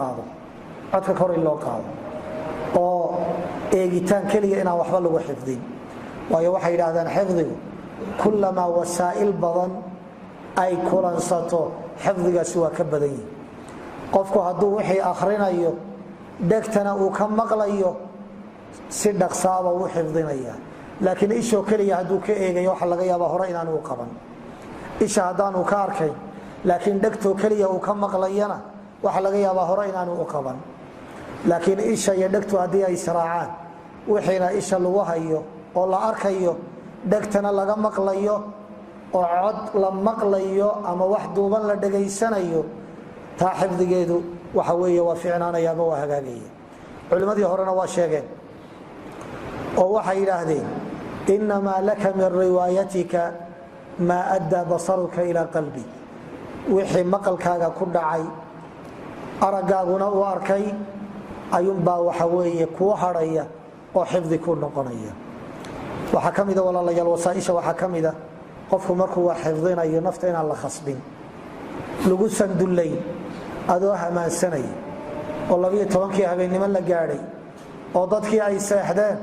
qaado codka kor in loo qaado oo eegitaan kaliya inaan waxba lagu xifdin waayo waxay yiraahdaan xifdigu kullama wasaa'il badan ay kulansato xifdigaasi waa ka badan yahay qofku hadduu wixii akhrinayo dhegtana uu ka maqlayo si dhaqsaaba uu xifdinaya laakiin isho kaliya hadduu ka eegayo waxa laga yaabaa hore inaan uu qaban isha haddaanu ka arkay laakiin dhegtoo kaliya uu ka maqlayana waxa laga yaabaa hore inaan uu qaban laakiin isha iyo dhegtu haddii ay israacaan wixiina isha lagu hayo oo la arkayo dhegtana laga maqlayo oo cod la maqlayo ama wax duuban la dhageysanayo taa xifdigeedu waxa weeye waa fiicnaanaya ama waa hagaagaya culimadii horena waa sheegeen oo waxay yiraahdeen innamaa laka min riwaayatika maa addaa basaruka ilaa qalbi wixii maqalkaaga ku dhacay aragaaguna uu arkay ayuunbaa waxa weeye kuu hadhaya oo xifdi ku noqonaya waxaa ka mida walaalayaal wasaaisha waxaa ka mida qofku markuu wax xifdinayo nafta inaan la khasbin lagu sandullay adoo hamaansanay oo 12kii habeennimo la gaadhay oo dadkii ay seexdeen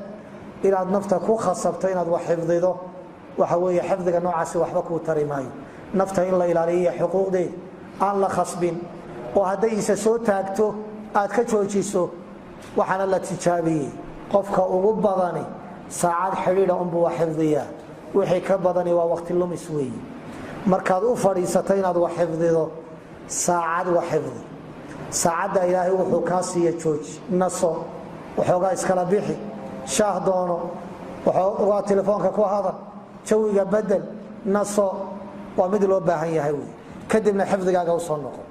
inaad nafta ku khasabto inaad wax xifdido waxa weeye xifdiga noocaasi waxba kuu tari maayo nafta in la ilaaliyo xuquuqdeeda aan la khasbin oo hadday isa soo taagto aad ka joojiso waxaana la tijaabiyey qofka ugu badani saacad xidhiidha unbuu wax xifdiyaa wixii ka badani waa waqti lumis weeye markaad u fadhiisato inaad wax xifdido saacad wax xifdi saacadda ilaahay wuxuu kaa siiya jooji naso waxoogaa iskala bixi shaah doono waxoogaa telefoonka ku hadal jawiga bedel naso waa mid loo baahan yahay wey kadibna xifdigaaga u soo noqo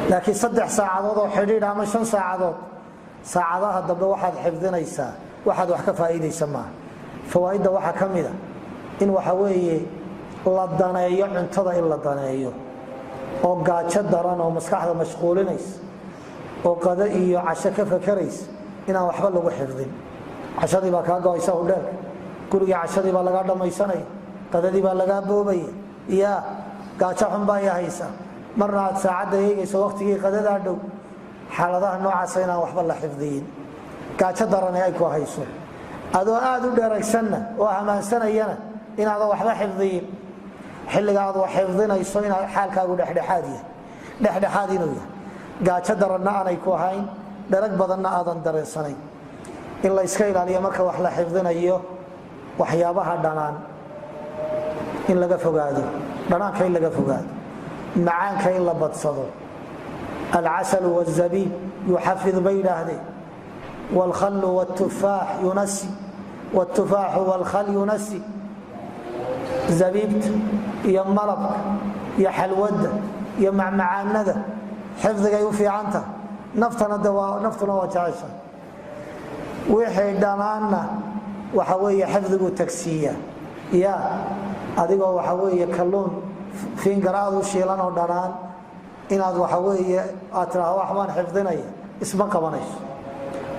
laakiin 3 saacadood oo xidhiidh ama 5 saacadood saacadaha dambe waxaad xifdinaysaa waxaad wax ka faa'iidaysa maaha fawaa'idda waxaa ka mida in waxa weeye la daneeyo cuntada in la daneeyo oo gaajo daran oo maskaxda mashquulinaysa oo qada iyo casho ka fakaraysa inaan waxba lagu xifdin cashadii baa kaa go'aysa u dheer guriga cashadii baa laga dhamaysanaya qadadii baa laga boobaya iya gaajo xun baa haysa marna aad saacadda eegayso waqtigii qadadaa dhow xaaladaha noocaas inaan waxba la xifdiyin gaajo daran ay ku hayso adoo aad u dheeraysanna oo hamaansanayana inaad waxba xifdiyin xilliga aad wax xifdinayso inaad xaalkaagu dhexdhexaad inuu yahay gaajo daranna aanay ku ahayn dharag badanna aadan dareensanayn in la iska ilaaliyo marka wax la xifdinayo waxyaabaha dhanaan in laga fogaado dhanaanka in laga fogaado macaanka in la badsado العسل والزبيب يحفظ بينهده والخل والتفاح ينسي والتفاح والخل ينسي زبيبت يا مرب يا حلود يا معمعانده حفظك يوفي عنته نفتنا دواء نفتنا وجعشا وحي دمانا وحوي حفظك تكسية يا أديك وحوي كلون فين قرأوا شيلان ودران inaad waxa weeye aad tiraahdo waxbaan xifdinaya isma qabanayso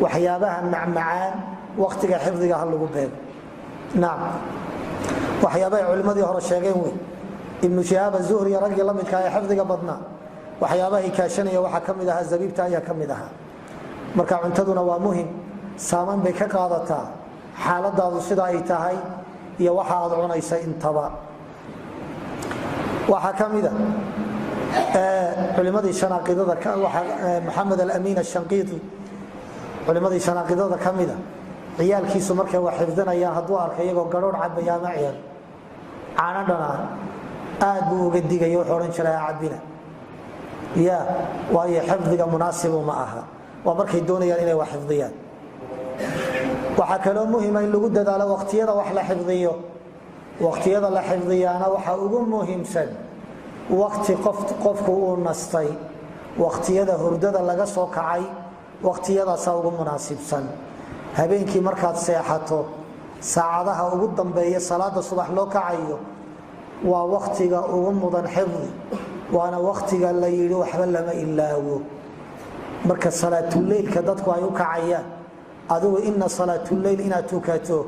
waxyaabaha macmacaan waqtiga xifdiga hal lagu beego naam waxyaabaha culimadii hore sheegeen way ibn shihab az-zuhri ragii la midka ah xifdiga badna waxyaabaha kaashanaya waxa kamid ah zabiibta ayaa kamid ah marka cuntaduna waa muhiim saaman bay ka qaadataa xaaladaadu sida ay tahay iyo waxa aad cunaysa intaba waxa kamid ah culimadii shanaaqidada maxamed al-amin al-shanqiti culimadii shanaaqidada kamida ciyaalkiisu markay wax xifdinayaan hadduu arkay iyagoo garoor cabaya ama ciyaar caana dhanaan aad buu uga digay wuxuu oran jiray cabina ya waayo xifdiga munaasibu ma aha waa markay doonayaan inay wax xifdiyaan waxa kale muhiim ah in lagu dadaalo waqtiyada wax la xifdiyo waqtiyada la xifdiyana waxa ugu muhiimsan waqti qofku uu nastay waqtiyada hurdada laga soo kacay waqtiyadaas ugu munaasibsan habeenkii markaad seexato saacadaha ugu dambeeya salaada subax loo kacayo waa waqtiga ugu mudan xifdi waana waqtiga la yiri waxba lama ilaawo marka salaatul leelka dadku ay u kacayaan adigu inna salaatul leel ina tukato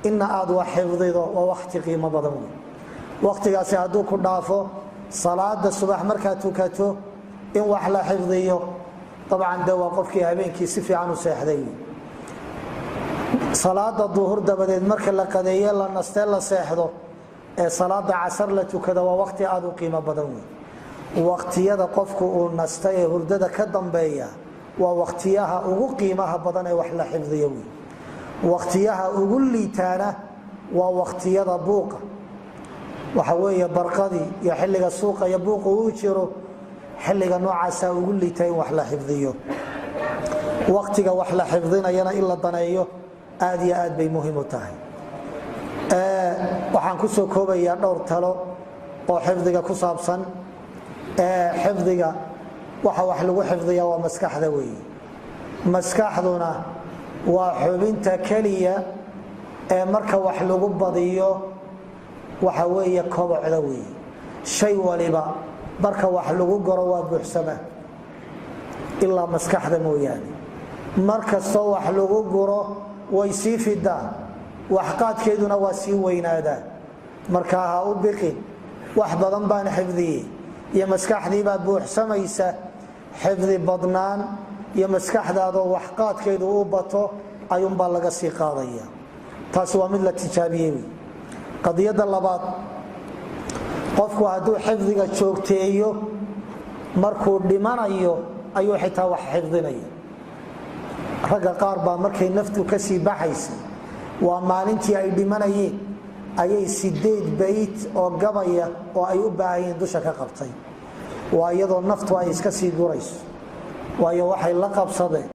inna aad wax xifdido waa waqti qiimo badan waqtigaasi hadduu ku dhaafo salaada subax markaa tukato in wax la xifdiyo dabcan de waa qofkii habeenkii si fiican u seexday salaada duhur dabadeed marka la qadeeyo la nastee la seexdo ee salaada casar la tukada waa waqti aad u qiimo badan wey waqtiyada qofku uu nastay ee hurdada ka dambeeya waa waqtiyaha ugu qiimaha badan ee wax la xifdiyo wey waqtiyaha ugu liitaana waa waqtiyada buuqa waxa weeye barqadii iyo xilliga suuqa iyo buuqa uu jiro xilliga noocaasa ugu liita in wax la xifdiyo waqtiga wax la xifdinayana in la daneeyo aad iyo aad bay muhiim u tahay waxaan ku soo koobayaa dhowr talo oo xifdiga ku saabsan xifdiga waxa wax lagu xifdiyaa waa maskaxda weeye maskaxduna waa xubinta keliya ee marka wax lagu badiyo waxa weeye kobocda weeye shay waliba marka wax lagu goro waa buuxsama ilaa maskaxda mooyaane mar kastoo wax lagu guro way sii fidaa waxqaadkeeduna waa sii weynaadaa markaa ha u biqin wax badan baan xifdiyey iyo maskaxdii baa buuxsamaysa xifdi badnaan iyo maskaxdaadoo waxqaadkeedu u bato ayuunbaa laga sii qaadaya taasi waa mid la tijaabiyey wey qadiyadda labaad qofku hadduu xifdiga joogteeyo markuu dhimanayo ayuu xitaa wax xifdinaya ragga qaar baa markay naftu ka sii baxaysay waa maalintii ay dhimanayeen ayay 8 bayt oo gabaya oo ay u baahayeen dusha ka qabtay waa iyadoo naftu ay iska sii gurayso waayo waxay la qabsadeen